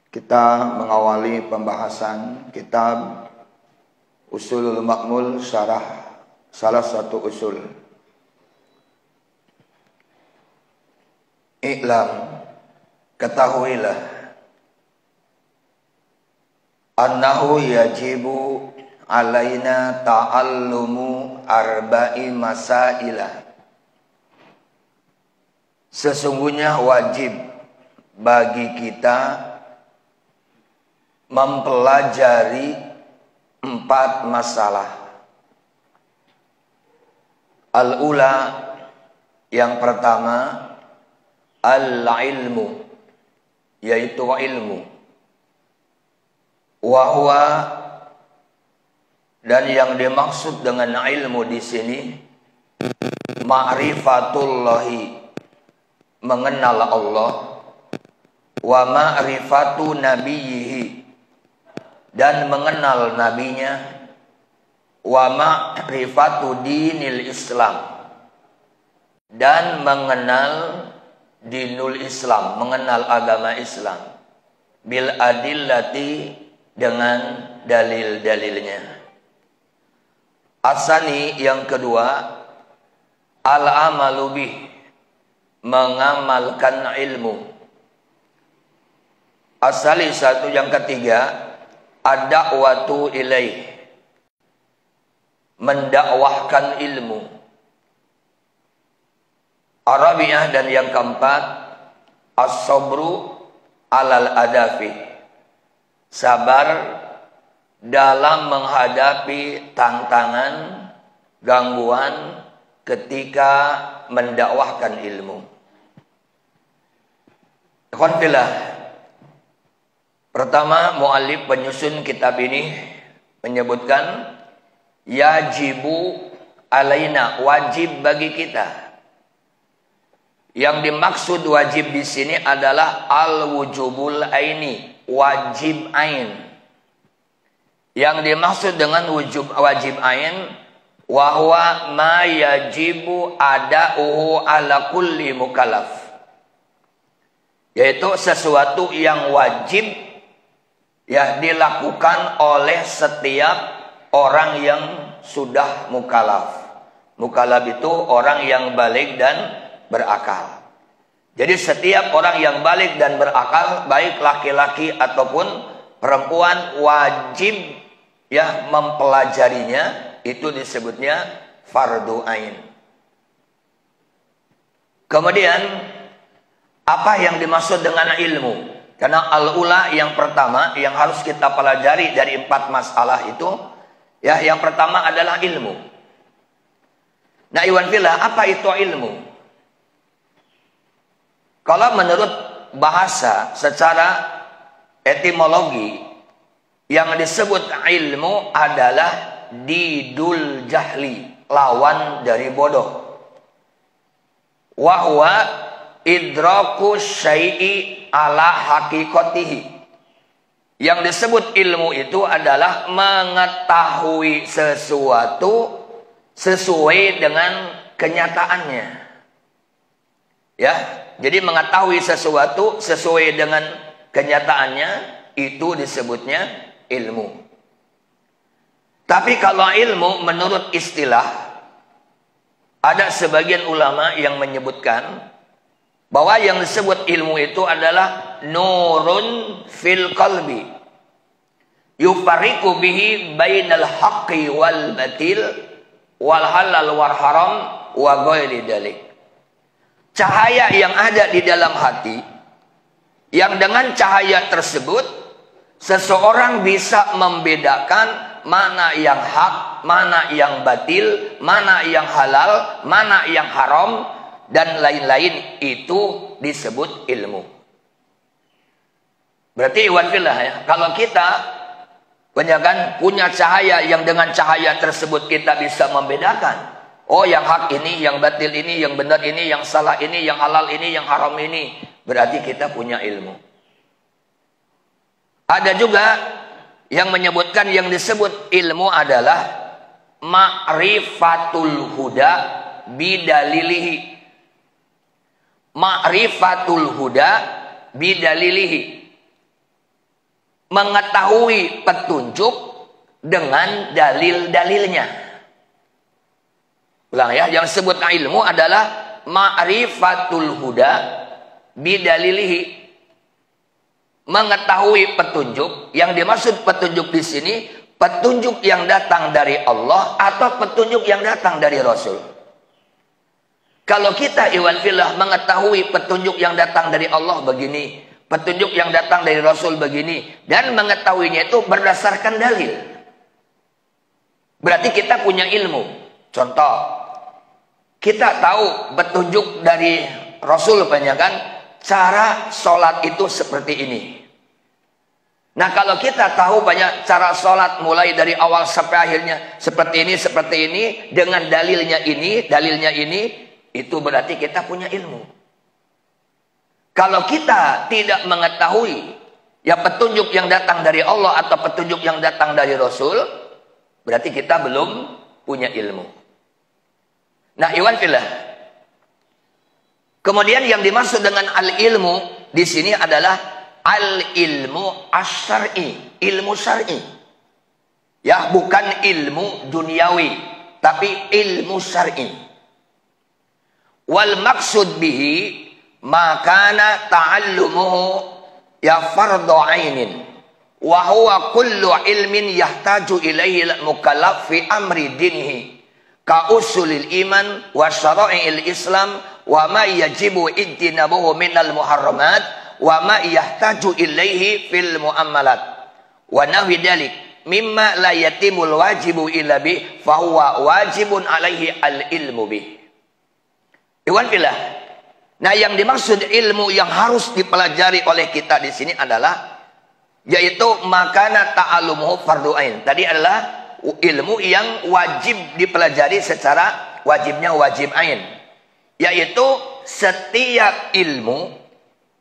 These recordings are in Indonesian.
Kita mengawali pembahasan kitab Ushulul Ma'mul, syarah salah satu usul. I'lam, ketahuilah, annahu yajibu alaina ta'allumu arba'i masailah. Sesungguhnya wajib bagi kita mempelajari 4 masalah. Al-ula, yang pertama, al-ilmu, yaitu ilmu. Wahwa, dan yang dimaksud dengan ilmu di sini ma'rifatullahi, mengenal Allah, wa ma'rifatu nabiyhi, dan mengenal nabinya, wa ma'rifatu dinil Islam, dan mengenal dinul Islam, mengenal agama Islam, bil adillati, dengan dalil-dalilnya. Asani, yang kedua, al-amalu bih, mengamalkan ilmu. Asali satu, yang ketiga, ad-da'watu ilaih, mendakwahkan ilmu. Arabiah, dan yang keempat, as-sabru alal adafi, sabar dalam menghadapi tantangan, gangguan ketika mendakwahkan ilmu. Alhamdulillah. Pertama, mu'allif penyusun kitab ini menyebutkan yajibu alaina, wajib bagi kita. Yang dimaksud wajib di sini adalah al-wujubul aini, wajib ain. Yang dimaksud dengan wajib ain, wahwa ma yajibu ada'uhu ala kulli mukallaf, yaitu sesuatu yang wajib dilakukan oleh setiap orang yang sudah mukallaf. Mukallaf itu orang yang baligh dan berakal. Jadi setiap orang yang baligh dan berakal, baik laki-laki ataupun perempuan, wajib mempelajarinya. Itu disebutnya fardu ain. Kemudian apa yang dimaksud dengan ilmu? Karena al-ula, yang pertama yang harus kita pelajari dari 4 masalah itu, yang pertama adalah ilmu. Nah, iwan fillah, apa itu ilmu? Kalau menurut bahasa secara etimologi, yang disebut ilmu adalah didul jahli, lawan dari bodoh. Wahwa idraku syai'i ala hakikatihi. Yang disebut ilmu itu adalah mengetahui sesuatu sesuai dengan kenyataannya. Jadi mengetahui sesuatu sesuai dengan kenyataannya, itu disebutnya ilmu. Tapi kalau ilmu menurut istilah, ada sebagian ulama yang menyebutkan bahwa yang disebut ilmu itu adalah nurun fil qalbi, yufariqu bihi bainal haqqi wal batil wal halal wal haram wa ghairi dzalik. Cahaya yang ada di dalam hati, yang dengan cahaya tersebut seseorang bisa membedakan mana yang hak, mana yang batil, mana yang halal, mana yang haram, dan lain-lain. Itu disebut ilmu. Berarti iwan fillah, kalau kita punya cahaya yang dengan cahaya tersebut kita bisa membedakan, oh yang hak ini, yang batil ini, yang benar ini, yang salah ini, yang halal ini, yang haram ini, berarti kita punya ilmu. Ada juga yang menyebutkan yang disebut ilmu adalah ma'rifatul huda bidalilihi. Ma'rifatul huda bidalilihi. mengetahui petunjuk dengan dalil-dalilnya. Ulang ya, yang disebut ilmu adalah ma'rifatul huda bidalilihi. Mengetahui petunjuk, yang dimaksud petunjuk di sini petunjuk yang datang dari Allah atau petunjuk yang datang dari Rasul. Kalau kita iwan fillah mengetahui petunjuk yang datang dari Allah begini, petunjuk yang datang dari Rasul begini, dan mengetahuinya itu berdasarkan dalil, berarti kita punya ilmu. Contoh, kita tahu petunjuk dari Rasul banyak kan, cara sholat itu seperti ini. Nah, kalau kita tahu banyak cara sholat mulai dari awal sampai akhirnya seperti ini dengan dalilnya ini, itu berarti kita punya ilmu. Kalau kita tidak mengetahui ya petunjuk yang datang dari Allah atau petunjuk yang datang dari Rasul, berarti kita belum punya ilmu. Nah, iwan fillah. Kemudian yang dimaksud dengan al-ilmu di sini adalah al-ilmu asy-syar'i, ilmu syar'i. Ya, bukan ilmu duniawi, tapi ilmu syar'i. Wal maksud bihi makana ta'allumuhu ya fardhu 'ainin wa huwa kullu ilmin yahtaju ilaihi al-mukallaf fi amri dinihi ka usulil iman wa syara'i'il islam wa ma yajibu ijtinabuhu minal muharramat wa ma yahtaju ilaihi fil muamalat wa nahwi dzalik mimma la yatimul wajibu illa bi fa huwa wajibun alaihi al ilmu bi. Iwan fillah. Nah, yang dimaksud ilmu yang harus dipelajari oleh kita di sini adalah yaitu makana ta'allumuhu fardhu ain. Tadi adalah ilmu yang wajib dipelajari secara wajibnya wajib ain, yaitu setiap ilmu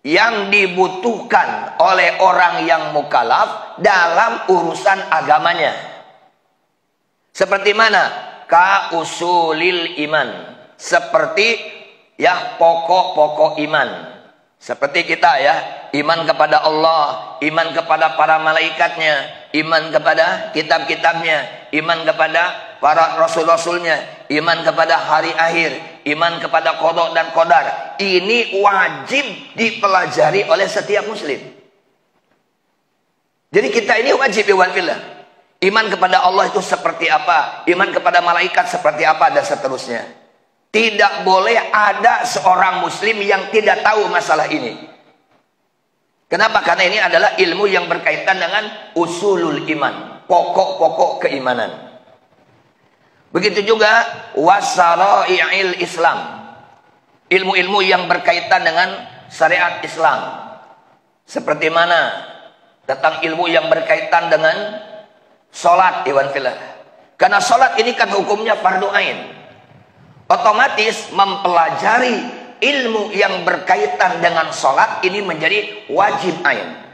yang dibutuhkan oleh orang yang mukallaf dalam urusan agamanya. Seperti mana? Ka usulil iman. Seperti ya pokok-pokok iman. Seperti kita ya, iman kepada Allah, iman kepada para malaikatnya, iman kepada kitab-kitabnya, iman kepada para rasul-rasulnya, iman kepada hari akhir, iman kepada qada dan qadar. Ini wajib dipelajari oleh setiap muslim. Jadi kita ini wajib iwan fillah. Iman kepada Allah itu seperti apa, iman kepada malaikat seperti apa, dan seterusnya. Tidak boleh ada seorang muslim yang tidak tahu masalah ini. Kenapa? Karena ini adalah ilmu yang berkaitan dengan usulul iman, pokok-pokok keimanan. Begitu juga wasara'i'il Islam, ilmu-ilmu yang berkaitan dengan syariat Islam. Seperti mana tentang ilmu yang berkaitan dengan sholat, iwan fillah. Karena sholat ini kan hukumnya fardu ain. Otomatis mempelajari ilmu yang berkaitan dengan sholat ini menjadi wajib ain.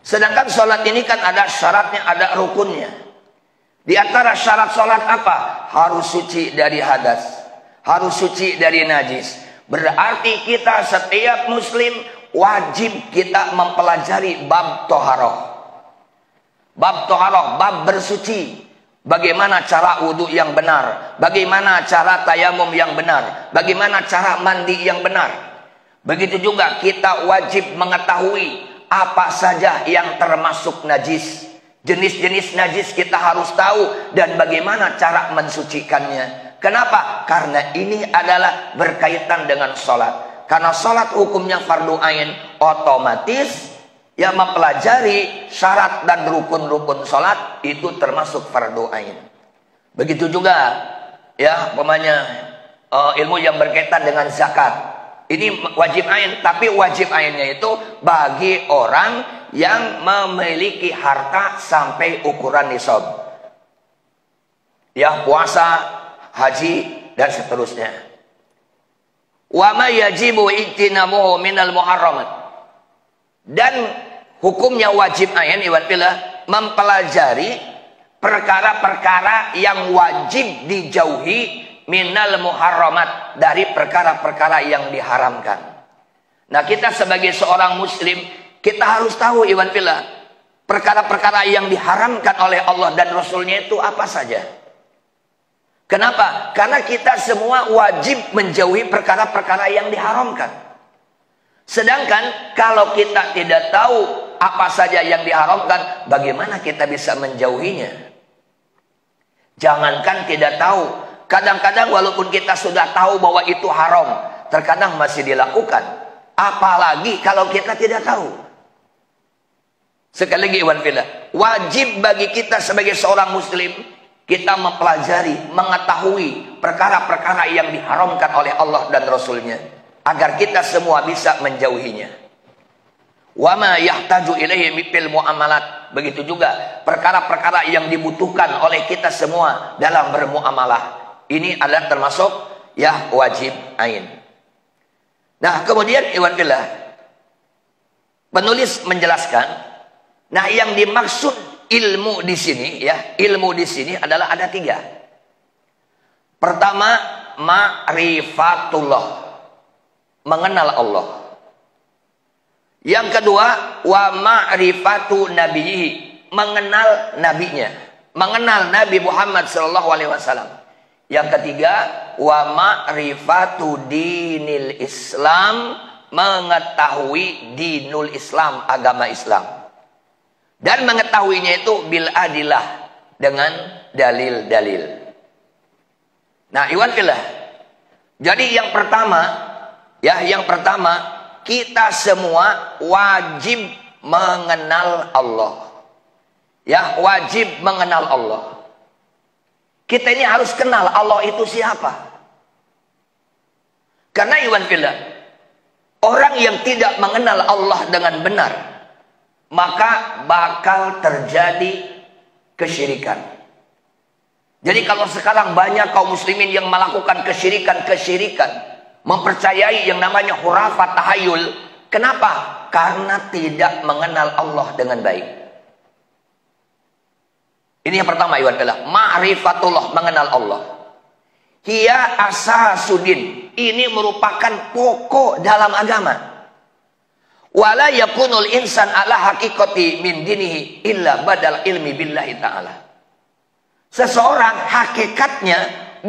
Sedangkan sholat ini kan ada syaratnya, ada rukunnya. Di antara syarat sholat apa? Harus suci dari hadas, harus suci dari najis. Berarti kita setiap muslim wajib kita mempelajari bab toharoh. Bab toharoh, bab bersuci. Bagaimana cara wudhu yang benar, bagaimana cara tayamum yang benar, bagaimana cara mandi yang benar. Begitu juga kita wajib mengetahui apa saja yang termasuk najis. Jenis-jenis najis kita harus tahu dan bagaimana cara mensucikannya. Kenapa? Karena ini adalah berkaitan dengan sholat. Karena sholat hukumnya fardu ain, otomatis yang mempelajari syarat dan rukun-rukun sholat itu termasuk fardu ain. Begitu juga ya umpamanya ilmu yang berkaitan dengan zakat. Ini wajib ain, tapi wajib ainnya itu bagi orang yang memiliki harta sampai ukuran nisab. Ya, puasa, haji dan seterusnya. Wa ma yajibu ijtinabuhu minal muharramat. Dan hukumnya wajib ain iwan fillah mempelajari perkara-perkara yang wajib dijauhi minal muharramat, dari perkara-perkara yang diharamkan. Nah, kita sebagai seorang muslim kita harus tahu iwan fillah perkara-perkara yang diharamkan oleh Allah dan Rasulnya itu apa saja. Kenapa? Karena kita semua wajib menjauhi perkara-perkara yang diharamkan. Sedangkan kalau kita tidak tahu apa saja yang diharamkan, bagaimana kita bisa menjauhinya? Jangankan tidak tahu, kadang-kadang walaupun kita sudah tahu bahwa itu haram, terkadang masih dilakukan. Apalagi kalau kita tidak tahu. Sekali lagi iwan fillah, wajib bagi kita sebagai seorang muslim, kita mempelajari, mengetahui perkara-perkara yang diharamkan oleh Allah dan Rasulnya, agar kita semua bisa menjauhinya. Wa ma yahtaju ilaihi fil muamalat. Begitu juga perkara-perkara yang dibutuhkan oleh kita semua dalam bermuamalah. Ini adalah termasuk ya wajib ain. Nah, kemudian iwan fillah, penulis menjelaskan, nah yang dimaksud ilmu di sini ya, ilmu di sini adalah ada 3. Pertama, ma'rifatullah, mengenal Allah. Yang kedua, wa ma'rifatu nabiyhi, mengenal nabinya, mengenal Nabi Muhammad sallallahu alaihi wasallam. Yang ketiga, wa ma'rifatu dinil Islam, mengetahui dinul Islam, agama Islam. Dan mengetahuinya itu bil adilah, dengan dalil-dalil. Nah, iwan fillah. Jadi yang pertama, ya, yang pertama, kita semua wajib mengenal Allah. Ya, wajib mengenal Allah. Kita ini harus kenal Allah itu siapa. Karena iwan fillah, orang yang tidak mengenal Allah dengan benar, maka bakal terjadi kesyirikan. Jadi kalau sekarang banyak kaum muslimin yang melakukan kesyirikan, mempercayai yang namanya khurafat, tahayul. Kenapa? Karena tidak mengenal Allah dengan baik. Ini yang pertama, iwan fillah, ma'rifatullah, mengenal Allah. Hiya asasudin, ini merupakan pokok dalam agama. Wala yakunul insan ala haqiqati min dinihi illa badal ilmi billahi ta'ala. Seseorang hakikatnya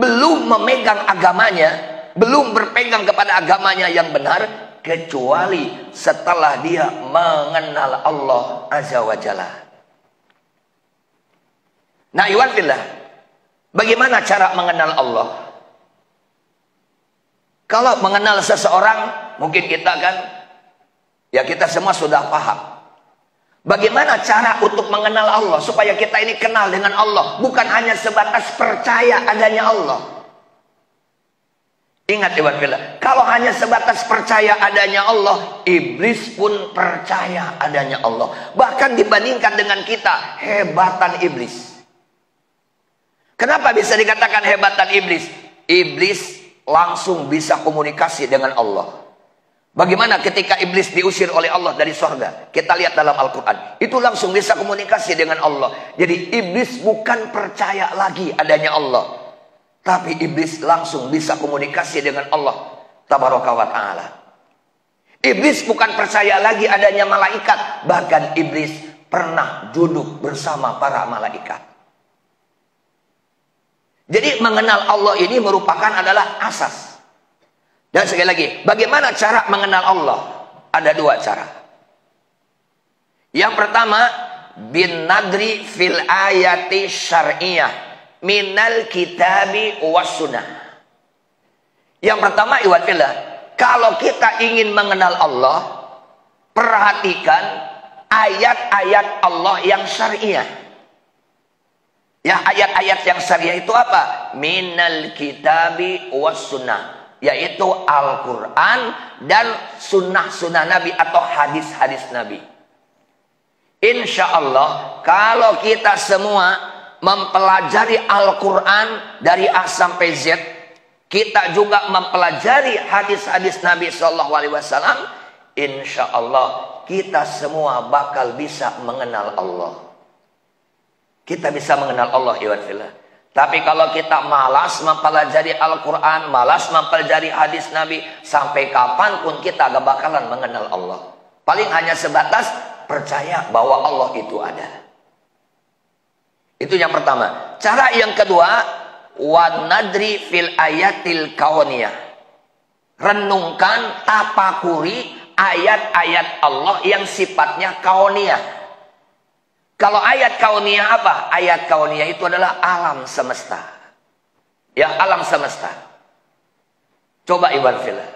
belum memegang agamanya, belum berpegang kepada agamanya yang benar, kecuali setelah dia mengenal Allah Azza wa Jalla. Nah, iwan fillah, bagaimana cara mengenal Allah? Kalau mengenal seseorang, mungkin kita kan, ya kita semua sudah paham. Bagaimana cara untuk mengenal Allah, supaya kita ini kenal dengan Allah, bukan hanya sebatas percaya adanya Allah. Ingat iwan fillah, kalau hanya sebatas percaya adanya Allah, iblis pun percaya adanya Allah. Bahkan dibandingkan dengan kita, hebatan iblis. Kenapa bisa dikatakan hebatan iblis? Iblis langsung bisa komunikasi dengan Allah. Bagaimana ketika iblis diusir oleh Allah dari sorga? Kita lihat dalam Al-Quran. Itu langsung bisa komunikasi dengan Allah. Jadi iblis bukan percaya lagi adanya Allah, tapi iblis langsung bisa komunikasi dengan Allah Tabaraka wa ta'ala. Iblis bukan percaya lagi adanya malaikat. Bahkan iblis pernah duduk bersama para malaikat. Jadi mengenal Allah ini merupakan adalah asas. Dan sekali lagi, bagaimana cara mengenal Allah? Ada 2 cara. Yang pertama, bin nadri fil ayati syar'iyah minal kitabi was sunnah. Yang pertama, iwan fillah, kalau kita ingin mengenal Allah, perhatikan ayat-ayat Allah yang syariah. Ya, ayat-ayat yang syariah itu apa? Minal kitabi was sunnah, yaitu Al-Quran dan sunnah-sunnah Nabi atau hadis-hadis Nabi. Insya Allah, kalau kita semua mempelajari Al-Quran dari A sampai Z, kita juga mempelajari hadis-hadis Nabi SAW, insya Allah kita semua bakal bisa mengenal Allah. Kita bisa mengenal Allah, iwan fillah. Tapi kalau kita malas mempelajari Al-Quran, malas mempelajari hadis Nabi, sampai kapanpun kita gak bakalan mengenal Allah. Paling hanya sebatas percaya bahwa Allah itu ada. Itu yang pertama. Cara yang kedua, wa nadri fil ayatil kauniyah. Renungkan, tapakuri ayat-ayat Allah yang sifatnya kauniyah. Kalau ayat kauniyah apa? Ayat kauniyah itu adalah alam semesta. Ya, alam semesta. Coba Iwan Fillah.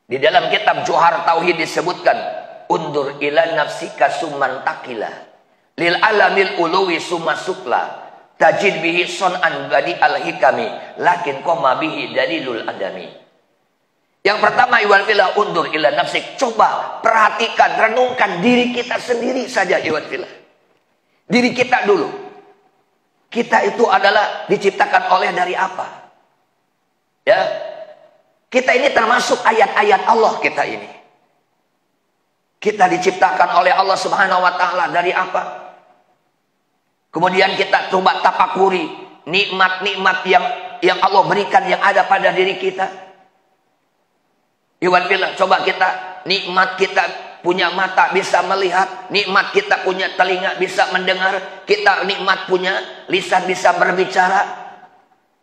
Di dalam kitab Johar Tauhid disebutkan, undur ila nafsika summan takila lil alamil uluwi summa sukla tajid bihi son'an badi al-hikami lakin koma bihi dalilul adami. Yang pertama Iwan Fillah, undur ila nafsik. Coba perhatikan, renungkan diri kita sendiri saja Iwan Fillah. Diri kita dulu. Kita itu adalah diciptakan oleh dari apa? Ya. Kita ini termasuk ayat-ayat Allah kita ini. Kita diciptakan oleh Allah Subhanahu wa taala dari apa? Kemudian kita coba tapakuri nikmat-nikmat yang Allah berikan yang ada pada diri kita. Iwan Fillah, coba kita nikmat kita punya mata bisa melihat, nikmat kita punya telinga bisa mendengar, kita nikmat punya lisan bisa berbicara,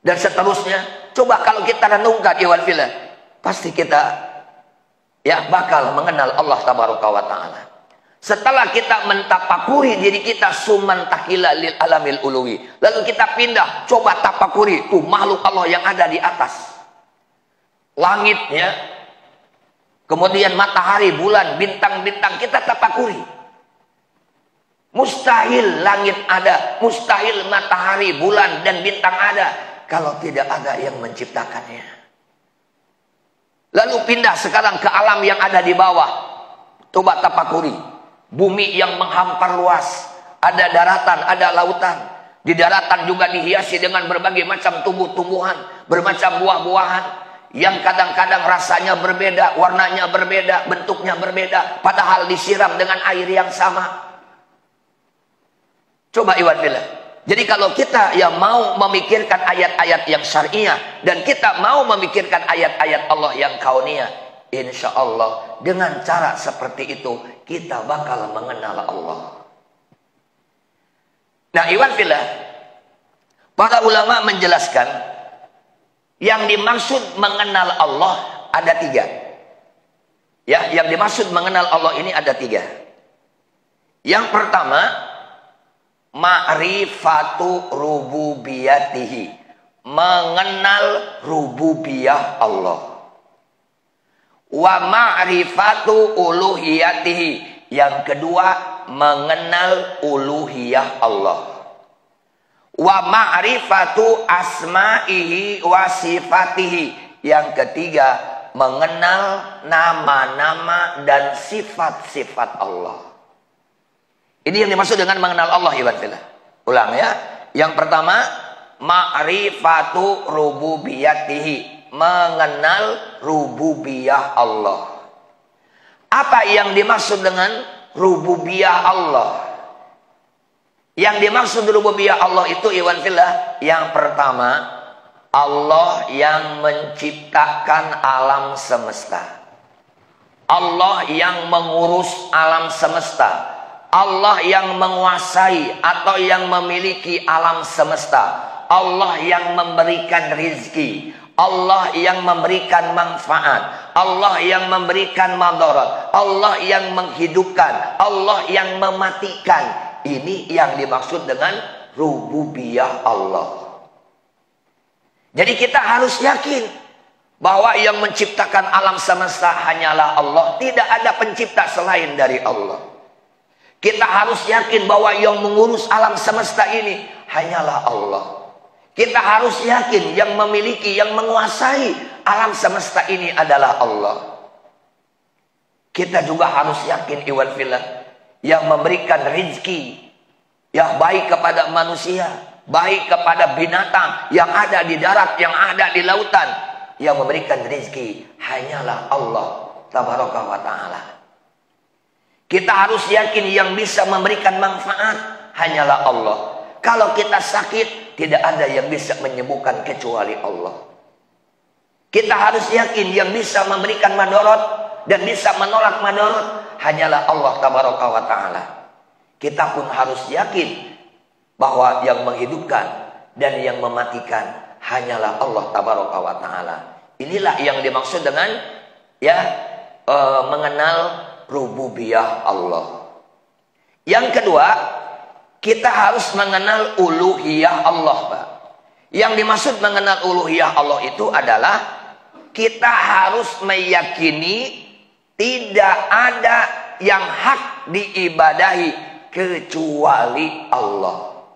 dan seterusnya. Coba kalau kita renungkan Iwan Fillah, pasti kita ya bakal mengenal Allah Tabaraka wa Ta'ala. Setelah kita mentapakuri diri kita suman takila lil alamil uluwi, lalu kita pindah, coba tapakuri tuh makhluk Allah yang ada di atas langitnya. Kemudian matahari, bulan, bintang-bintang kita tapakuri. Mustahil langit ada, mustahil matahari, bulan, dan bintang ada kalau tidak ada yang menciptakannya. Lalu pindah sekarang ke alam yang ada di bawah. Coba tapakuri. Bumi yang menghampar luas. Ada daratan, ada lautan. Di daratan juga dihiasi dengan berbagai macam tumbuh-tumbuhan, bermacam buah-buahan. Yang kadang-kadang rasanya berbeda, warnanya berbeda, bentuknya berbeda, padahal disiram dengan air yang sama. Coba Iwan Fillah. Jadi kalau kita yang mau memikirkan ayat-ayat yang syariah dan kita mau memikirkan ayat-ayat Allah yang kauniyah, insya Allah dengan cara seperti itu kita bakal mengenal Allah. Nah Iwan Fillah, para ulama menjelaskan yang dimaksud mengenal Allah ada 3. Ya, yang dimaksud mengenal Allah ini ada 3. Yang pertama, ma'rifatu rububiyatihi, mengenal rububiyah Allah. Wa ma'rifatu uluhiyatihi, yang kedua mengenal uluhiyah Allah. Wa ma'rifatu asma'ihi wa sifatihi, yang ketiga mengenal nama-nama dan sifat-sifat Allah. Ini yang dimaksud dengan mengenal Allah Iwan Fillah. Ulang ya. Yang pertama, ma'rifatu rububiyatihi, mengenal rububiyah Allah. Apa yang dimaksud dengan rububiyah Allah? Yang dimaksud rububiyah Allah itu Iwan Fillah, yang pertama, Allah yang menciptakan alam semesta. Allah yang mengurus alam semesta. Allah yang menguasai atau yang memiliki alam semesta. Allah yang memberikan rizki. Allah yang memberikan manfaat. Allah yang memberikan madarat. Allah yang menghidupkan. Allah yang mematikan. Ini yang dimaksud dengan rububiyah Allah. Jadi kita harus yakin bahwa yang menciptakan alam semesta hanyalah Allah. Tidak ada pencipta selain dari Allah. Kita harus yakin bahwa yang mengurus alam semesta ini hanyalah Allah. Kita harus yakin yang memiliki, yang menguasai alam semesta ini adalah Allah. Kita juga harus yakin Iwan Fillah, yang memberikan rezeki yang baik kepada manusia, baik kepada binatang yang ada di darat, yang ada di lautan, yang memberikan rezeki hanyalah Allah Tabaraka wa Ta'ala. Kita harus yakin yang bisa memberikan manfaat hanyalah Allah. Kalau kita sakit, tidak ada yang bisa menyembuhkan kecuali Allah. Kita harus yakin yang bisa memberikan madarat dan bisa menolak madarat hanyalah Allah Tabaraka wa Ta'ala. Kita pun harus yakin bahwa yang menghidupkan dan yang mematikan hanyalah Allah Tabaraka wa Ta'ala. Inilah yang dimaksud dengan mengenal rububiyah Allah. Yang kedua, kita harus mengenal uluhiyah Allah, Pak. Yang dimaksud mengenal uluhiyah Allah itu adalah kita harus meyakini tidak ada yang hak diibadahi kecuali Allah.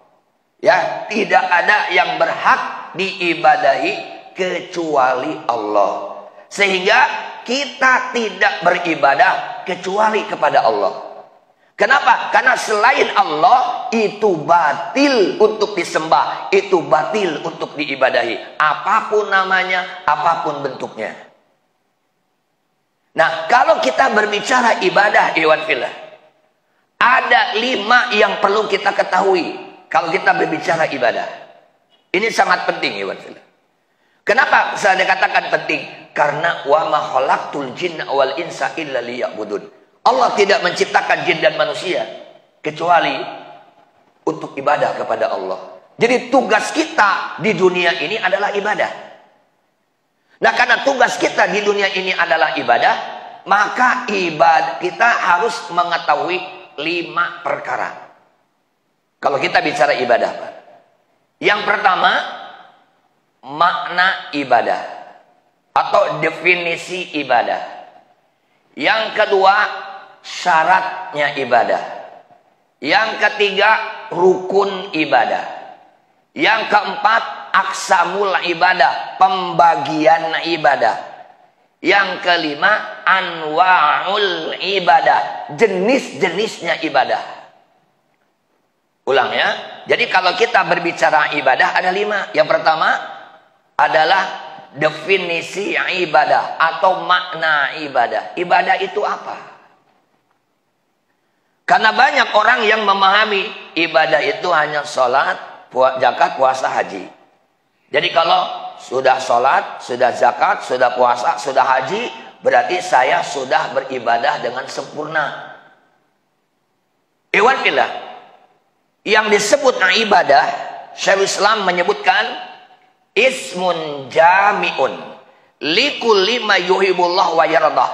Ya, tidak ada yang berhak diibadahi kecuali Allah. Sehingga kita tidak beribadah kecuali kepada Allah. Kenapa? Karena selain Allah itu batil untuk disembah, itu batil untuk diibadahi. Apapun namanya, apapun bentuknya. Nah, kalau kita berbicara ibadah, ikhwan fillah, ada 5 yang perlu kita ketahui kalau kita berbicara ibadah. Ini sangat penting, ikhwan fillah. Kenapa saya katakan penting? Karena wa ma khalaqtul jinna wal insa illa liya'budun. Allah tidak menciptakan jin dan manusia kecuali untuk ibadah kepada Allah. Jadi tugas kita di dunia ini adalah ibadah. Nah, karena tugas kita di dunia ini adalah ibadah, maka ibadah kita harus mengetahui 5 perkara. Kalau kita bicara ibadah, Pak. Yang pertama, makna ibadah atau definisi ibadah. Yang kedua, syaratnya ibadah. Yang ketiga, rukun ibadah. Yang keempat, aqsamul ibadah, pembagian ibadah. Yang kelima, anwa'ul ibadah, jenis-jenisnya ibadah. Ulang ya. Jadi kalau kita berbicara ibadah ada 5. Yang pertama adalah definisi ibadah atau makna ibadah. Ibadah itu apa? Karena banyak orang yang memahami ibadah itu hanya sholat, zakat, puasa, haji. Jadi kalau sudah sholat, sudah zakat, sudah puasa, sudah haji, berarti saya sudah beribadah dengan sempurna. Ikhwan fillah, yang disebut ibadah, Syekhul Islam menyebutkan ismun jami'un likulli ma yuhibbullah wa yardah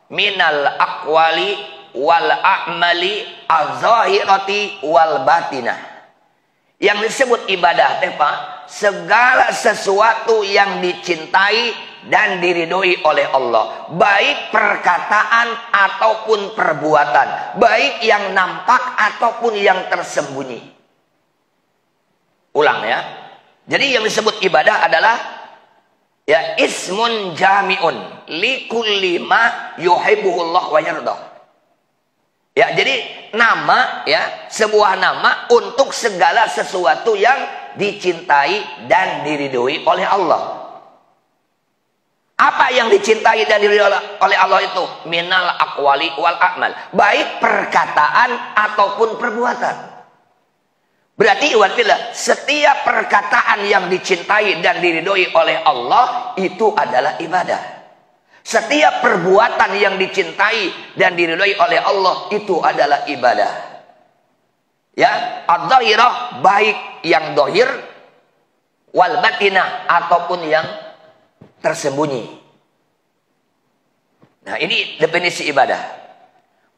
minal aqwali wal a'mali az-zahirati wal batinah. Yang disebut ibadah Pak, segala sesuatu yang dicintai dan diridhoi oleh Allah, baik perkataan ataupun perbuatan, baik yang nampak ataupun yang tersembunyi. Ulang ya. Jadi yang disebut ibadah adalah ismun jami'un likulli ma yuhibbuhullah wa yardah. Ya, jadi nama sebuah nama untuk segala sesuatu yang dicintai dan diridhoi oleh Allah. Apa yang dicintai dan diridhoi oleh Allah itu? Minal aqwali wal a'mal, baik perkataan ataupun perbuatan. Berarti setiap perkataan yang dicintai dan diridhoi oleh Allah itu adalah ibadah. Setiap perbuatan yang dicintai dan diridhoi oleh Allah itu adalah ibadah. Ya, ad-dhahirah, baik yang dohir, wal batinah ataupun yang tersembunyi. Nah, ini definisi ibadah.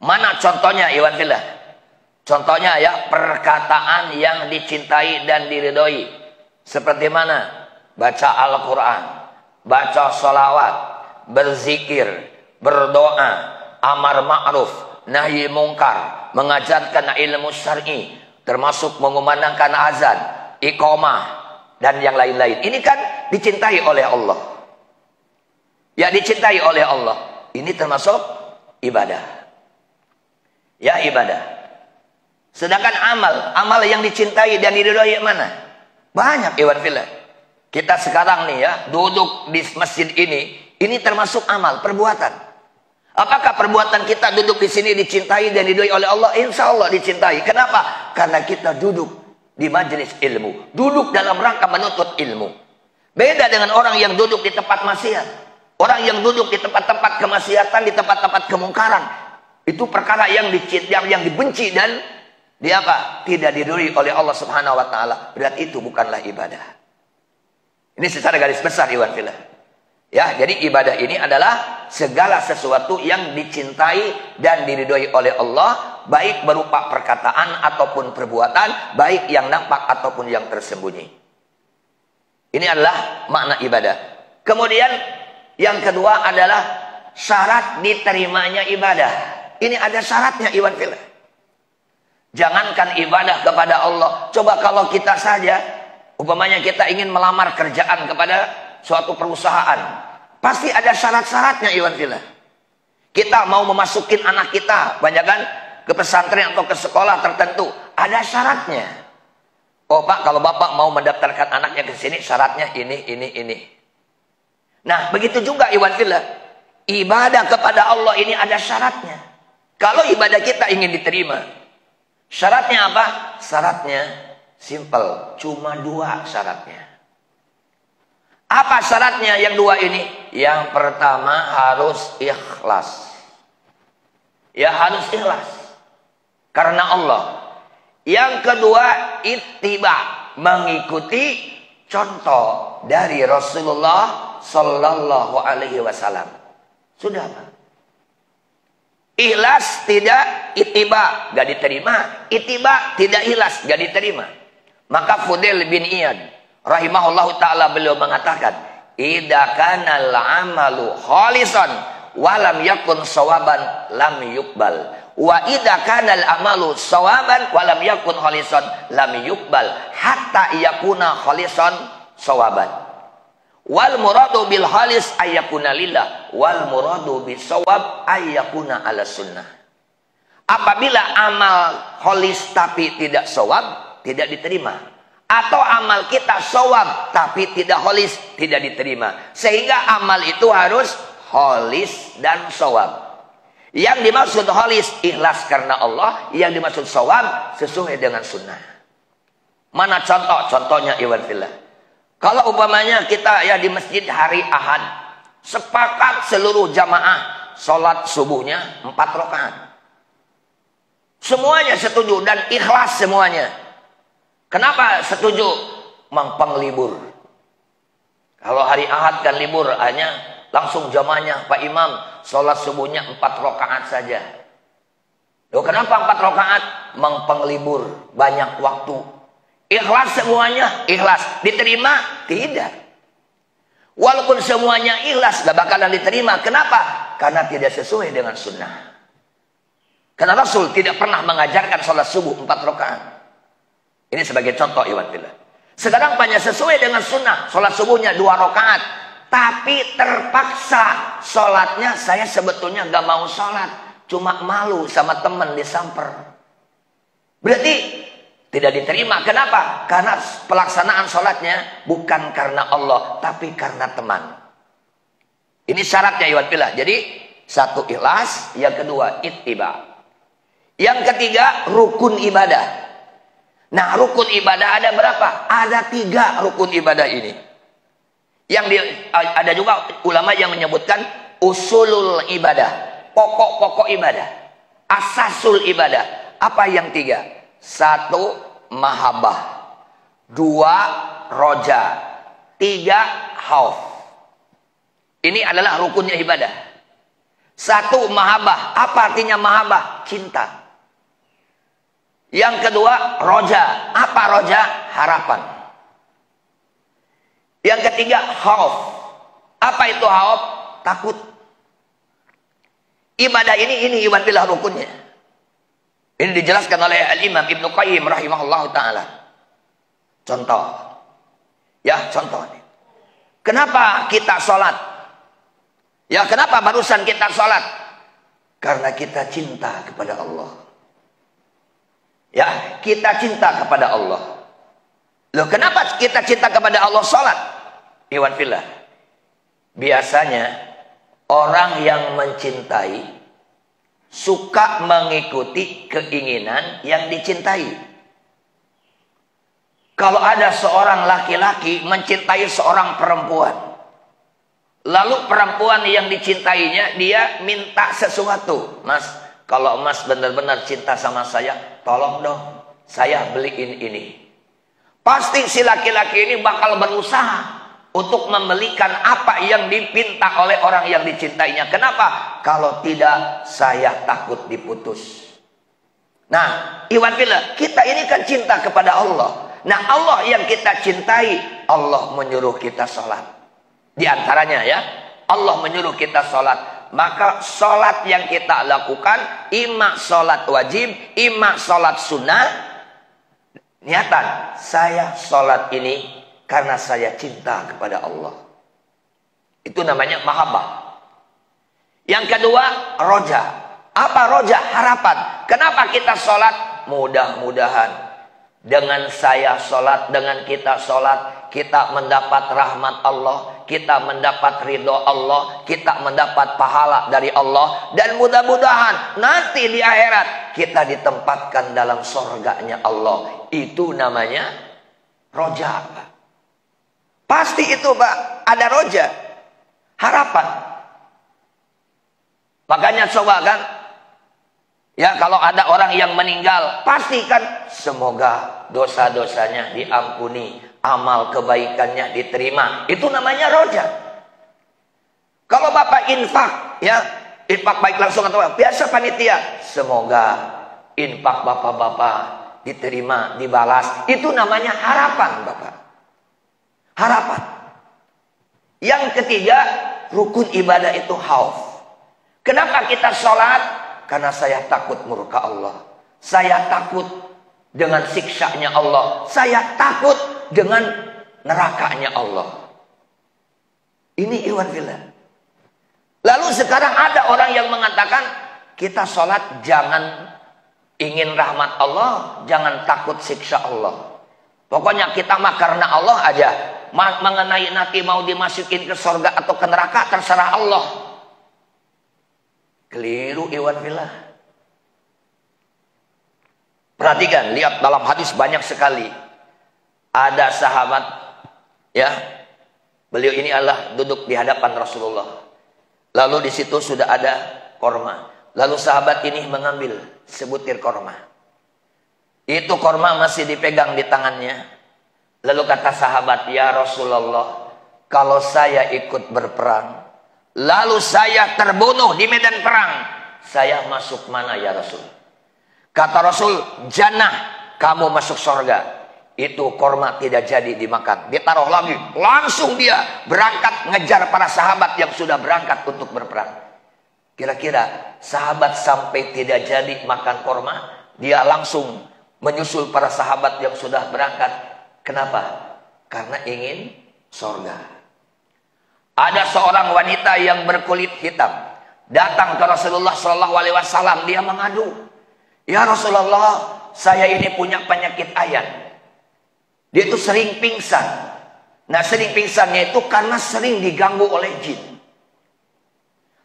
Mana contohnya, ikhwan fillah? Contohnya perkataan yang dicintai dan diridhoi. Seperti mana? Baca Al-Quran, baca sholawat, berzikir, berdoa, amar ma'ruf, nahi mungkar, mengajarkan ilmu syar'i, termasuk mengumandangkan azan, iqamah, dan yang lain-lain. Ini kan dicintai oleh Allah. Ya, dicintai oleh Allah. Ini termasuk ibadah. Ya, ibadah. Sedangkan amal yang dicintai dan diridhoi mana? Banyak, ikhwan fillah. Kita sekarang nih duduk di masjid ini termasuk amal, perbuatan. Apakah perbuatan kita duduk di sini dicintai dan diridhoi oleh Allah? Insya Allah dicintai. Kenapa? Karena kita duduk di majelis ilmu, duduk dalam rangka menuntut ilmu. Beda dengan orang yang duduk di tempat maksiat, orang yang duduk di tempat-tempat kemaksiatan, di tempat-tempat kemungkaran. Itu perkara yang dibenci dan tidak diridhoi oleh Allah Subhanahu wa taala. Berarti itu bukanlah ibadah. Ini secara garis besar iwan fillah. Ya, jadi ibadah ini adalah segala sesuatu yang dicintai dan diridhoi oleh Allah, baik berupa perkataan ataupun perbuatan, baik yang nampak ataupun yang tersembunyi. Ini adalah makna ibadah. Kemudian yang kedua adalah syarat diterimanya ibadah. Ini ada syaratnya iwan fillah. Jangankan ibadah kepada Allah. Coba kalau kita saja, umpamanya kita ingin melamar kerjaan kepada suatu perusahaan. Pasti ada syarat-syaratnya iwan fillah. Kita mau memasukin anak kita, banyak kan, ke pesantren atau ke sekolah tertentu. Ada syaratnya. Oh Pak, kalau Bapak mau mendaftarkan anaknya ke sini, syaratnya ini. Nah, begitu juga iwan fillah. Ibadah kepada Allah ini ada syaratnya. Kalau ibadah kita ingin diterima, syaratnya apa? Syaratnya simple, cuma 2 syaratnya. Apa syaratnya yang 2 ini? Yang pertama harus ikhlas. Ya harus ikhlas karena Allah. Yang kedua ittiba, mengikuti contoh dari Rasulullah Sallallahu Alaihi Wasallam. Sudah Pak. Ikhlas tidak ittiba, gak diterima. Ittiba tidak ikhlas, gak diterima. Maka Fudail bin Iyad rahimahullahu ta'ala beliau mengatakan, idza kana al-amalu khalisan wa lam yakun sawaban lam yuqbal. Wa idza kana al-amalu sawaban wa lam yakun khalisan lam yuqbal hatta yakuna khalisan sawaban. Wal muradu bil khalis ayyakuna lillah wal muradu bis shawab ayyakuna ala sunnah. Apabila amal khalis tapi tidak shawab, tidak diterima. Atau amal kita shawab tapi tidak khalis, tidak diterima. Sehingga amal itu harus khalis dan shawab. Yang dimaksud khalis ikhlas karena Allah, yang dimaksud shawab sesuai dengan sunnah. Mana contoh? Contohnya iwan fillah. Kalau umpamanya kita ya di masjid hari Ahad, sepakat seluruh jamaah sholat subuhnya 4 rakaat. Semuanya setuju dan ikhlas semuanya. Kenapa setuju? Penglibur. Kalau hari Ahad kan libur, hanya langsung jamaahnya Pak Imam sholat subuhnya 4 rakaat saja. Loh, kenapa 4 rakaat? Penglibur, banyak waktu. Ikhlas semuanya, ikhlas. Diterima? Tidak. Walaupun semuanya ikhlas, gak bakalan diterima. Kenapa? Karena tidak sesuai dengan sunnah. Karena Rasul tidak pernah mengajarkan sholat subuh 4 rakaat. Ini sebagai contoh iwan fillah. Sekarang banyak sesuai dengan sunnah. Sholat subuhnya 2 rakaat. Tapi terpaksa sholatnya saya sebetulnya gak mau sholat. Cuma malu sama teman disamper. Berarti tidak diterima. Kenapa? Karena pelaksanaan sholatnya bukan karena Allah, tapi karena teman. Ini syaratnya iwan fillah. Jadi, 1 ikhlas, yang kedua ittiba. Yang ketiga rukun ibadah. Nah, rukun ibadah ada berapa? Ada 3 rukun ibadah ini. Ada juga ulama yang menyebutkan usulul ibadah, pokok-pokok ibadah, asasul ibadah. Apa yang 3? 1 mahabbah, 2 roja, 3 khauf. Ini adalah rukunnya ibadah. 1 mahabbah. Apa artinya mahabbah? Cinta. Yang kedua roja. Apa roja? Harapan. Yang ketiga khauf. Apa itu khauf? Takut. Ibadah ini iman billah rukunnya. Ini dijelaskan oleh Al-Imam Ibnu Qayyim rahimahullahu ta'ala. Contoh. Ya, contoh. Kenapa kita sholat? Ya, kenapa barusan kita sholat? Karena kita cinta kepada Allah. Ya, kita cinta kepada Allah. Loh, kenapa kita cinta kepada Allah sholat? Iwan fillah. Biasanya, orang yang mencintai suka mengikuti keinginan yang dicintai. Kalau ada seorang laki-laki mencintai seorang perempuan, lalu perempuan yang dicintainya dia minta sesuatu, Mas, kalau Mas benar-benar cinta sama saya, tolong dong, saya beliin ini. Pasti si laki-laki ini bakal berusaha untuk membelikan apa yang dipinta oleh orang yang dicintainya. Kenapa? Kalau tidak, saya takut diputus. Nah, iwan fillah, kita ini kan cinta kepada Allah. Nah, Allah yang kita cintai, Allah menyuruh kita sholat. Di antaranya ya, Allah menyuruh kita sholat. Maka sholat yang kita lakukan, ima sholat wajib, ima sholat sunnah. Niatan, saya sholat ini karena saya cinta kepada Allah. Itu namanya mahabbah. Yang kedua, roja. Apa roja? Harapan. Kenapa kita sholat? Mudah-mudahan dengan saya sholat, dengan kita sholat, kita mendapat rahmat Allah, kita mendapat ridho Allah, kita mendapat pahala dari Allah, dan mudah-mudahan nanti di akhirat kita ditempatkan dalam surganya Allah. Itu namanya roja, Pak. Pasti itu, Pak, ada roja, harapan. Makanya coba kan, ya, kalau ada orang yang meninggal, pastikan semoga dosa-dosanya diampuni, amal kebaikannya diterima. Itu namanya roja. Kalau Bapak infak, ya, infak baik langsung atau biasa panitia, semoga infak Bapak-bapak diterima, dibalas. Itu namanya harapan, Bapak. Harapan. Yang ketiga, rukun ibadah itu khauf. Kenapa kita sholat? Karena saya takut murka Allah. Saya takut dengan siksanya Allah. Saya takut dengan nerakanya Allah. Ini iwan fillah. Lalu sekarang ada orang yang mengatakan, kita sholat jangan ingin rahmat Allah, jangan takut siksa Allah. Pokoknya kita mah karena Allah aja. Mengenai nanti mau dimasukin ke surga atau ke neraka, terserah Allah. Keliru, iwan fillah. Perhatikan, lihat dalam hadis banyak sekali. Ada sahabat, ya, beliau ini adalah duduk di hadapan Rasulullah. Lalu di situ sudah ada korma. Lalu sahabat ini mengambil sebutir korma. Itu korma masih dipegang di tangannya. Lalu kata sahabat, ya Rasulullah, kalau saya ikut berperang, lalu saya terbunuh di medan perang, saya masuk mana ya Rasul? Kata Rasul, jannah, kamu masuk surga. Itu korma tidak jadi dimakan, ditaruh lagi. Langsung dia berangkat ngejar para sahabat yang sudah berangkat untuk berperang. Kira-kira sahabat sampai tidak jadi makan korma, dia langsung menyusul para sahabat yang sudah berangkat. Kenapa? Karena ingin surga. Ada seorang wanita yang berkulit hitam datang ke Rasulullah SAW. Dia mengadu, ya Rasulullah, saya ini punya penyakit ayan. Dia itu sering pingsan. Nah, sering pingsannya itu karena sering diganggu oleh jin.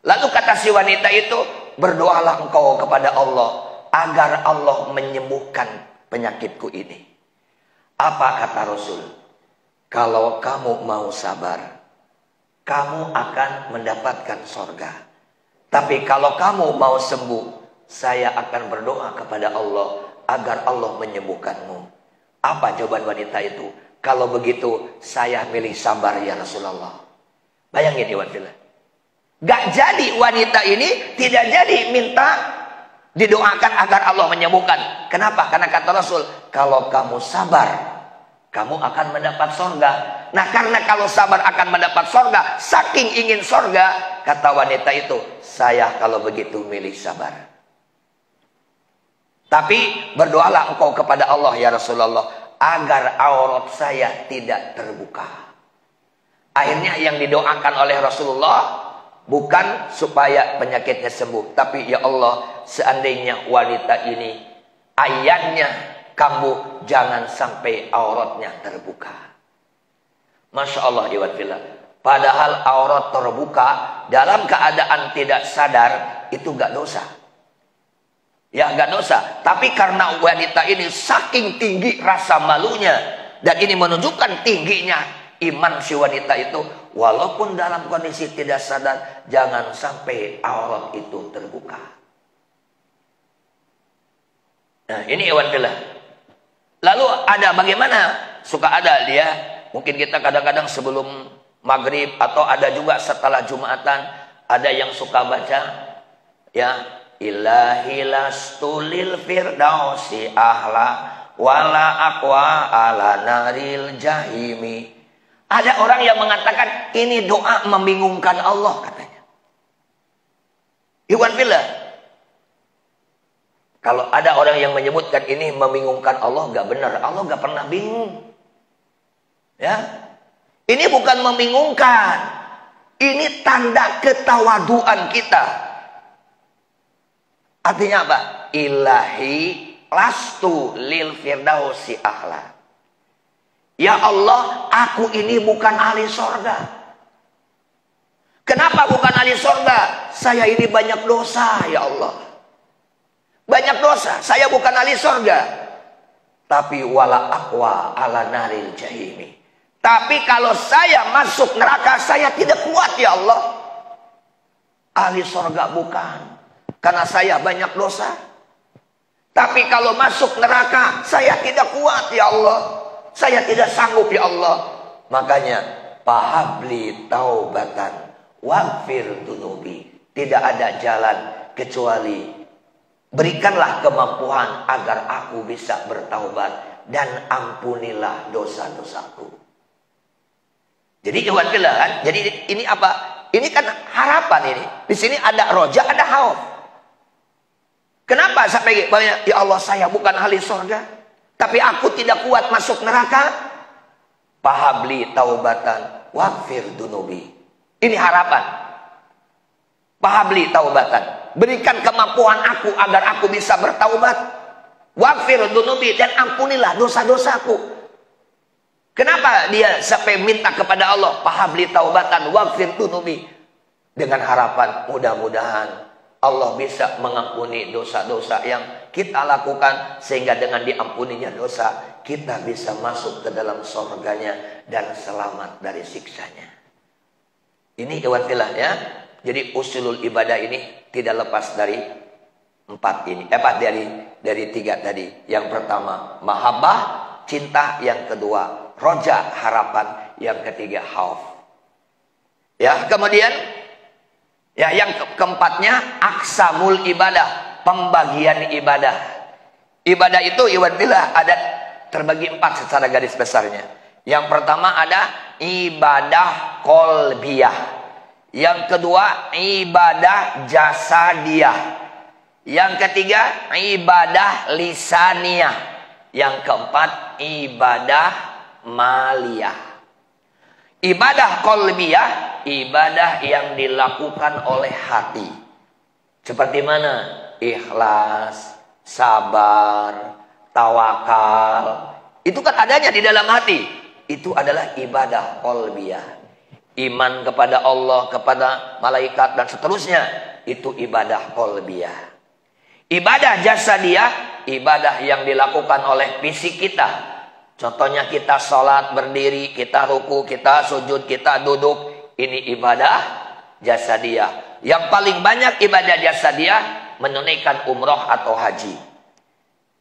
Lalu kata si wanita itu, berdoalah engkau kepada Allah agar Allah menyembuhkan penyakitku ini. Apa kata Rasul? Kalau kamu mau sabar, kamu akan mendapatkan surga. Tapi kalau kamu mau sembuh, saya akan berdoa kepada Allah agar Allah menyembuhkanmu. Apa jawaban wanita itu? Kalau begitu, saya milih sabar ya Rasulullah. Bayangin iwan fillah. Gak jadi wanita ini tidak jadi minta didoakan agar Allah menyembuhkan. Kenapa? Karena kata Rasul, kalau kamu sabar, kamu akan mendapat surga. Nah, karena kalau sabar akan mendapat surga, saking ingin surga, kata wanita itu, saya kalau begitu milih sabar. Tapi berdoalah engkau kepada Allah ya Rasulullah agar aurat saya tidak terbuka. Akhirnya yang didoakan oleh Rasulullah bukan supaya penyakitnya sembuh, tapi ya Allah, seandainya wanita ini ayannya kambuh, jangan sampai auratnya terbuka. Masya Allah iwan fillah. Padahal aurat terbuka dalam keadaan tidak sadar itu gak dosa. Ya gak dosa. Tapi karena wanita ini saking tinggi rasa malunya, dan ini menunjukkan tingginya iman si wanita itu, walaupun dalam kondisi tidak sadar, jangan sampai aurat itu terbuka. Nah, ini iwan fillah. Lalu ada bagaimana? Suka ada dia, mungkin kita kadang-kadang sebelum maghrib atau ada juga setelah Jumatan, ada yang suka baca ya, ilahi lastu lil firdausi ahla wala aqwa ala naril jahimi. Ada orang yang mengatakan ini doa membingungkan Allah katanya. Iwan fillah. Kalau ada orang yang menyebutkan ini membingungkan Allah, nggak benar. Allah nggak pernah bingung. Ya, ini bukan membingungkan. Ini tanda ketawaduan kita. Artinya apa? Ilahi lastu lil firdausi ahla. Ya Allah, aku ini bukan ahli sorga. Kenapa bukan ahli sorga? Saya ini banyak dosa, ya Allah. Banyak dosa, saya bukan ahli sorga. Tapi wala aqwa ala naril jahimi. Tapi kalau saya masuk neraka, saya tidak kuat ya Allah. Ahli sorga bukan. Karena saya banyak dosa. Tapi kalau masuk neraka, saya tidak kuat ya Allah. Saya tidak sanggup ya Allah. Makanya, pahabli taubatan waghfir dunubi. Tidak ada jalan kecuali berikanlah kemampuan agar aku bisa bertaubat dan ampunilah dosa-dosaku. Jadi ikhwan fillah kan? Jadi ini apa? Ini kan harapan ini. Di sini ada roja, ada khauf. Kenapa sampai banyak? Ya Allah, saya bukan ahli surga, tapi aku tidak kuat masuk neraka. Pahabli taubatan waghfir dunubi. Ini harapan. Pahabli taubatan. Berikan kemampuan aku agar aku bisa bertaubat. Waghfir dunubi, dan ampunilah dosa-dosaku. Kenapa dia sampai minta kepada Allah pahabli taubatan waghfir dunubi? Dengan harapan mudah-mudahan Allah bisa mengampuni dosa-dosa yang kita lakukan, sehingga dengan diampuninya dosa kita bisa masuk ke dalam surganya dan selamat dari siksanya. Ini ikhwan fillah ya. Jadi usulul ibadah ini tidak lepas dari empat ini. Dari tiga tadi. Yang pertama mahabbah, cinta. Yang kedua roja, harapan. Yang ketiga khauf. Ya, kemudian ya yang keempatnya aksamul ibadah, pembagian ibadah. Ibadah itu iwan billah ada terbagi empat secara garis besarnya. Yang pertama ada ibadah qalbiyah. Yang kedua ibadah jasadiyah. Yang ketiga ibadah lisaniyah. Yang keempat ibadah maliyah. Ibadah qalbiyah, ibadah yang dilakukan oleh hati. Seperti mana? Ikhlas, sabar, tawakal. Itu kan adanya di dalam hati. Itu adalah ibadah qalbiyah. Iman kepada Allah, kepada malaikat dan seterusnya, itu ibadah qalbiyah. Ibadah jasadiyah, ibadah yang dilakukan oleh fisik kita. Contohnya kita sholat berdiri, kita ruku, kita sujud, kita duduk. Ini ibadah jasadiyah. Yang paling banyak ibadah jasadiyah menunaikan umroh atau haji.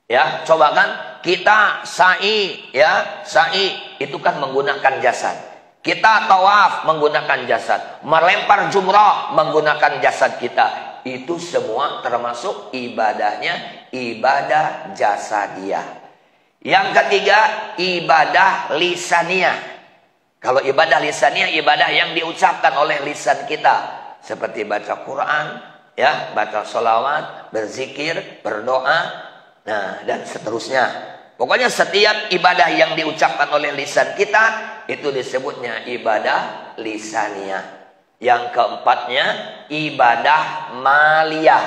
Ya, coba kan kita sa'i, ya, sa'i itu kan menggunakan jasad. Kita tawaf menggunakan jasad, melempar jumrah menggunakan jasad kita. Itu semua termasuk ibadahnya ibadah jasadiyah. Yang ketiga ibadah lisaniyah. Kalau ibadah lisaniyah, ibadah yang diucapkan oleh lisan kita, seperti baca Quran, ya, baca sholawat, berzikir, berdoa, nah dan seterusnya. Pokoknya setiap ibadah yang diucapkan oleh lisan kita itu disebutnya ibadah lisaniyah. Yang keempatnya ibadah maliyah.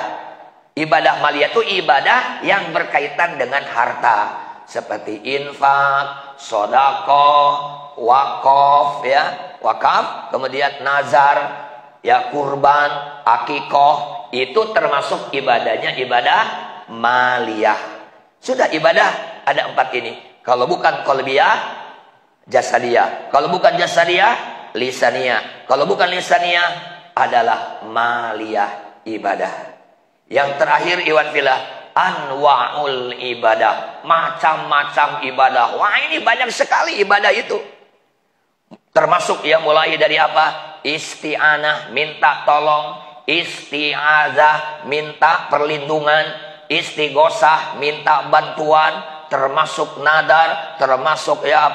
Ibadah maliyah itu ibadah yang berkaitan dengan harta, seperti infak, sedekah, wakaf, ya, wakaf, kemudian nazar, ya, kurban, akikoh, itu termasuk ibadahnya ibadah maliyah. Sudah ibadah ada empat ini. Kalau bukan qalbiyah, jasadiyah. Kalau bukan jasadiyah, lisaniyah. Kalau bukan lisaniyah, adalah maliyah, ibadah. Yang terakhir iwan fillah, anwa'ul ibadah, macam-macam ibadah. Wah, ini banyak sekali ibadah itu. Termasuk yang mulai dari apa? Isti'anah, minta tolong, isti'azah, minta perlindungan, istighosah, minta bantuan, termasuk nadar, termasuk ya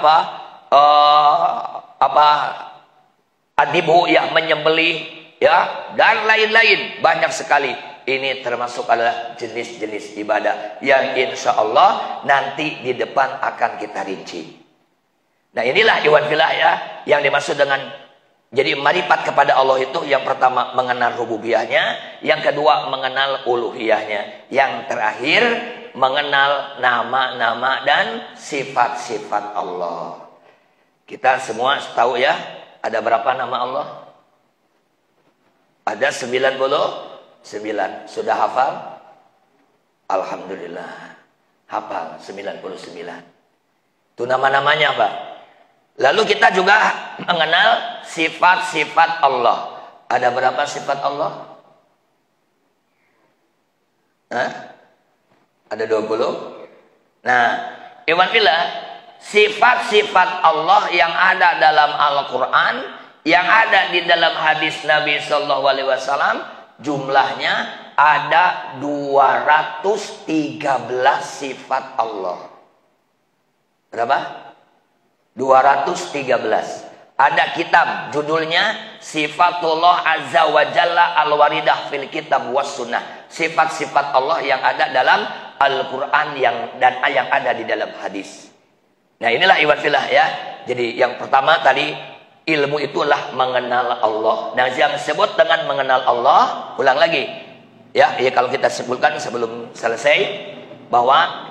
adibu yang menyembelih, ya, dan lain-lain, banyak sekali. Ini termasuk adalah jenis-jenis ibadah yang insya Allah nanti di depan akan kita rinci. Nah, inilah iwan fillah ya, yang dimaksud dengan jadi marifat kepada Allah itu yang pertama mengenal rububiyahnya, yang kedua mengenal uluhiyahnya, yang terakhir mengenal nama-nama dan sifat-sifat Allah. Kita semua tahu ya, ada berapa nama Allah? Ada 99. Sudah hafal? Alhamdulillah. Hafal 99. Itu nama-namanya, Pak. Lalu kita juga mengenal sifat-sifat Allah. Ada berapa sifat Allah? Hah? Ada 20? Nah, iwan fillah, sifat-sifat Allah yang ada dalam Al-Quran, yang ada di dalam hadis Nabi Sallallahu Alaihi Wasallam, jumlahnya ada 213 sifat Allah. Berapa? 213. Ada kitab judulnya Sifatullah Azza wa Jalla Al-Waridah fil Kitab was Sunnah. Sifat-sifat Allah yang ada dalam Al-Quran dan yang ada di dalam hadis. Nah, inilah iwan fillah ya. Jadi yang pertama tadi, ilmu itulah mengenal Allah. Nah, yang disebut dengan mengenal Allah, ulang lagi. Ya, kalau kita sebutkan sebelum selesai bahwa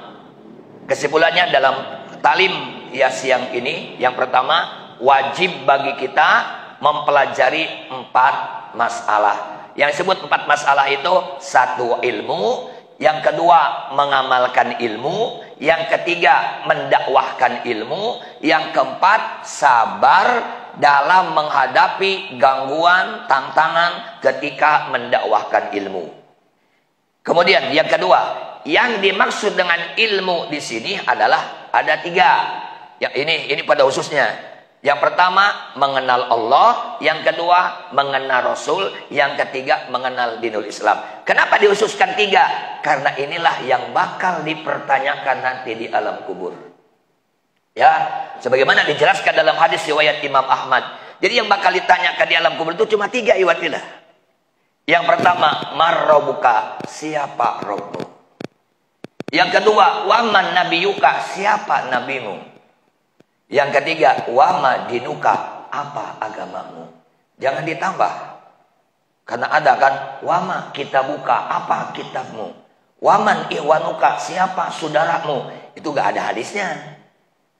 kesimpulannya dalam talim ya siang ini, yang pertama wajib bagi kita mempelajari 4 masalah. Yang disebut 4 masalah itu, 1 ilmu, yang kedua mengamalkan ilmu, yang ketiga mendakwahkan ilmu, yang keempat sabar dalam menghadapi gangguan, tantangan ketika mendakwahkan ilmu. Kemudian yang kedua, yang dimaksud dengan ilmu di sini adalah ada 3. Yang ini pada khususnya. Yang pertama mengenal Allah, yang kedua mengenal Rasul, yang ketiga mengenal dinul Islam. Kenapa dikhususkan 3? Karena inilah yang bakal dipertanyakan nanti di alam kubur. Ya, sebagaimana dijelaskan dalam hadis riwayat Imam Ahmad. Jadi yang bakal ditanyakan di alam kubur itu cuma 3 iwatilah. Yang pertama, marrobuka, siapa Robmu? Yang kedua, waman nabiyuka, siapa nabimu? Yang ketiga, wama dinuka, apa agamamu? Jangan ditambah. Karena ada kan, wama kitabuka, apa kitabmu? Waman ihwanuka, siapa saudaramu? Itu gak ada hadisnya.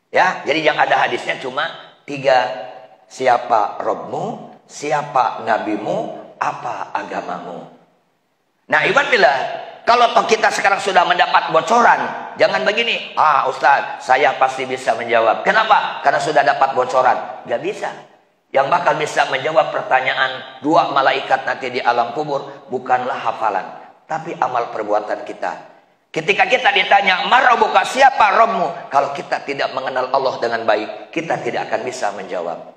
Ya, jadi yang ada hadisnya cuma 3. Siapa Robmu, siapa nabimu, apa agamamu? Nah, ibarat bila kalau kita sekarang sudah mendapat bocoran, jangan begini, Ustaz, saya pasti bisa menjawab. Kenapa? Karena sudah dapat bocoran. Gak bisa. Yang bakal bisa menjawab pertanyaan 2 malaikat nanti di alam kubur bukanlah hafalan, tapi amal perbuatan kita. Ketika kita ditanya, marrobuka, siapa Robmu? Kalau kita tidak mengenal Allah dengan baik, kita tidak akan bisa menjawab.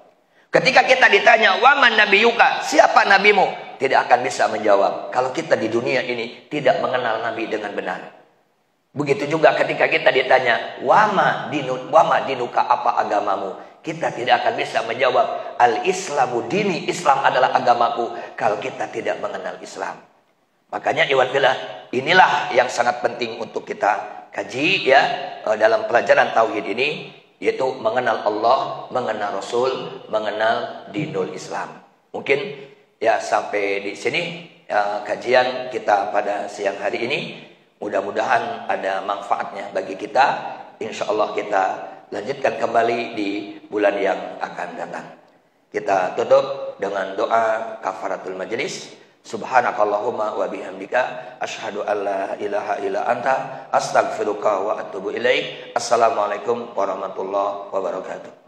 Ketika kita ditanya, waman nabiyuka, siapa nabimu? Tidak akan bisa menjawab. Kalau kita di dunia ini tidak mengenal Nabi dengan benar. Begitu juga ketika kita ditanya, wama dinuka, apa agamamu? Kita tidak akan bisa menjawab, al-islamu dini, Islam adalah agamaku. Kalau kita tidak mengenal Islam. Makanya iwan fillah, inilah yang sangat penting untuk kita kaji ya dalam pelajaran tauhid ini, yaitu mengenal Allah, mengenal Rasul, mengenal dinul Islam. Mungkin ya sampai di sini kajian kita pada siang hari ini. Mudah-mudahan ada manfaatnya bagi kita. Insya Allah kita lanjutkan kembali di bulan yang akan datang. Kita tutup dengan doa kafaratul majlis. Subhanakallahumma wa bihamdika asyhadu an la ilaha illa anta astaghfiruka wa atubu ilaik. Assalamualaikum warahmatullahi wabarakatuh.